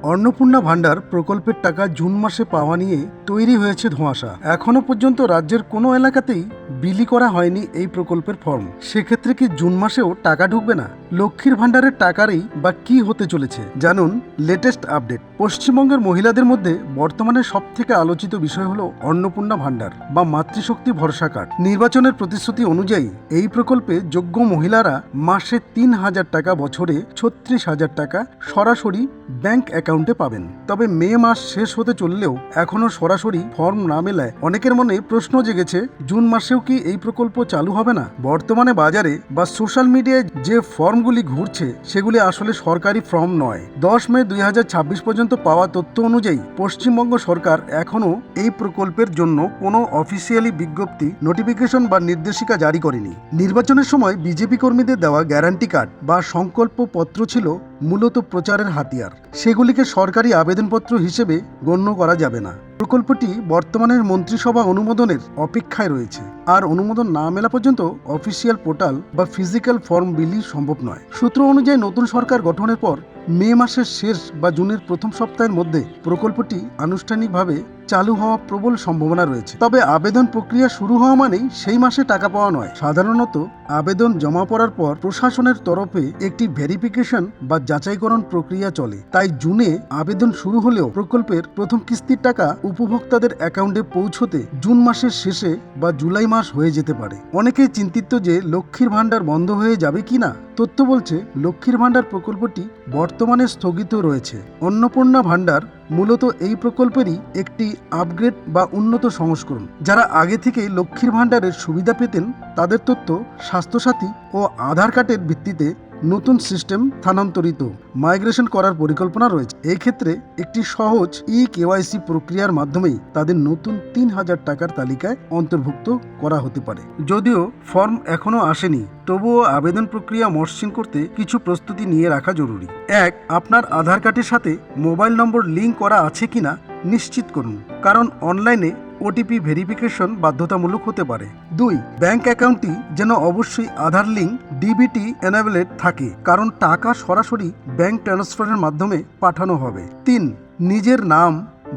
অন্নপূর্ণা ভান্ডার প্রকল্পের টাকা জুন মাসে পাওয়া নিয়ে তৈরি হয়েছে ধোঁয়াশা। এখনো পর্যন্ত রাজ্যের কোনো এলাকাতেই বিলি করা হয়নি এই প্রকল্পের ফর্ম। সেক্ষেত্রে কি জুন মাসেও টাকা ঢুকবে না? লক্ষ্মীর ভান্ডারের টাকারই বা কি হতে চলেছে জানুন লেটেস্ট আপডেট। পশ্চিমবঙ্গের মহিলাদের মধ্যে বর্তমানে সবথেকে আলোচিত বিষয় হলো অন্নপূর্ণা ভান্ডার বা মাতৃশক্তি ভরসা কার্ড। নির্বাচনের প্রতিশ্রুতি অনুযায়ী এই প্রকল্পে যোগ্য মহিলারা মাসে ৩,০০০ টাকা, বছরে ৩৬,০০০ টাকা সরাসরি ব্যাংক অ্যাকাউন্টে পাবেন। তবে মে মাস শেষ হতে চললেও এখনো সরাসরি ফর্ম না মেলায় অনেকের মনে প্রশ্ন জেগেছে, জুন মাসেও কি এই প্রকল্প চালু হবে না? বর্তমানে বাজারে বা সোশ্যাল মিডিয়ায় যে ফর্মগুলি ঘুরছে সেগুলি আসলে সরকারি ফর্ম নয়। 10 মে 2026 পর্যন্ত পাওয়া তথ্য অনুযায়ী পশ্চিমবঙ্গ সরকার এখনো এই প্রকল্পের জন্য কোনো অফিসিয়ালি বিজ্ঞপ্তি, নোটিফিকেশন বা নির্দেশিকা জারি করেনি। নির্বাচনের সময় বিজেপি কর্মীদের দেওয়া গ্যারান্টি কার্ড বা সংকল্প পত্র ছিল মূলত প্রচারের হাতিয়ার। সেগুলিকে সরকারি আবেদনপত্র হিসেবে গণ্য করা যাবে না। প্রকল্পটি বর্তমানের মন্ত্রিসভা অনুমোদনের অপেক্ষায় রয়েছে, আর অনুমোদন না মেলা পর্যন্ত অফিসিয়াল পোর্টাল বা ফিজিক্যাল ফর্ম বিলি সম্ভব নয়। সূত্র অনুযায়ী নতুন সরকার গঠনের পর মে মাসের শেষ বা জুনের প্রথম সপ্তাহের মধ্যে প্রকল্পটি আনুষ্ঠানিকভাবে চালু হওয়া প্রবল সম্ভাবনা রয়েছে। তবে আবেদন প্রক্রিয়া শুরু হওয়া মানেই সেই মাসে টাকা পাওয়া নয়। সাধারণত আবেদন জমা পড়ার পর প্রশাসনের তরফে একটি ভেরিফিকেশন বা যাচাইকরণ প্রক্রিয়া চলে। তাই জুনে আবেদন শুরু হলেও প্রকল্পের প্রথম কিস্তির টাকা উপভোক্তাদের অ্যাকাউন্টে পৌঁছতে জুন মাসের শেষে বা জুলাই মাস হয়ে যেতে পারে। অনেকেই চিন্তিত যে লক্ষ্মীর ভান্ডার বন্ধ হয়ে যাবে কিনা। তথ্য বলছে লক্ষ্মীর ভান্ডার প্রকল্পটি বর্তমানে স্থগিত রয়েছে। অন্নপূর্ণা ভান্ডার মূলত এই প্রকল্পেরই একটি আপগ্রেড বা উন্নত সংস্করণ। যারা আগে থেকে লক্ষ্মীর ভান্ডারের সুবিধা পেতেন তাদের তথ্য স্বাস্থ্যসাথী ও আধার কার্ডের ভিত্তিতে নতুন সিস্টেম স্থানান্তরিত মাইগ্রেশন করার পরিকল্পনা রয়েছে। এই ক্ষেত্রে একটি সহজ KYC প্রক্রিয়ার মাধ্যমেই তাদের নতুন ৩,০০০ টাকার তালিকায় অন্তর্ভুক্ত করা হতে পারে। যদিও ফর্ম এখনো আসেনি, তবুও আবেদন প্রক্রিয়া মসৃণ করতে কিছু প্রস্তুতি নিয়ে রাখা জরুরি। 1. আপনার আধার কার্ডের সাথে মোবাইল নম্বর লিঙ্ক করা আছে কিনা নিশ্চিত করুন, কারণ অনলাইনে OTP ভেরিফিকেশন বাধ্যতামূলক হতে পারে। 2. ব্যাংক অ্যাকাউন্টটি যেন অবশ্যই আধার লিঙ্ক DBT এনেবলেড থাকে, কারণ টাকা সরাসরি ব্যাংক ট্রান্সফারের মাধ্যমে পাঠানো হবে। 3. নিজের নাম,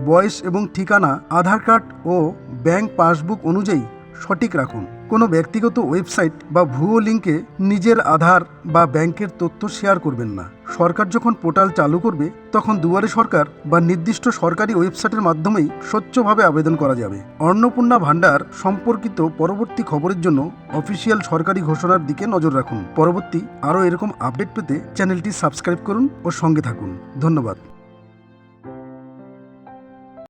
বয়স এবং ঠিকানা আধার কার্ড ও ব্যাংক পাসবুক অনুযায়ী সঠিক রাখুন। কোনো ব্যক্তিগত ওয়েবসাইট বা ভুয়ো লিঙ্কে নিজের আধার বা ব্যাংকের তথ্য শেয়ার করবেন না। সরকার যখন পোর্টাল চালু করবে তখন দুয়ারে সরকার বা নির্দিষ্ট সরকারি ওয়েবসাইটের মাধ্যমেই স্বচ্ছভাবে আবেদন করা যাবে। অন্নপূর্ণা ভান্ডার সম্পর্কিত পরবর্তী খবরের জন্য অফিসিয়াল সরকারি ঘোষণার দিকে নজর রাখুন। পরবর্তী আরও এরকম আপডেট পেতে চ্যানেলটি সাবস্ক্রাইব করুন ও সঙ্গে থাকুন। ধন্যবাদ।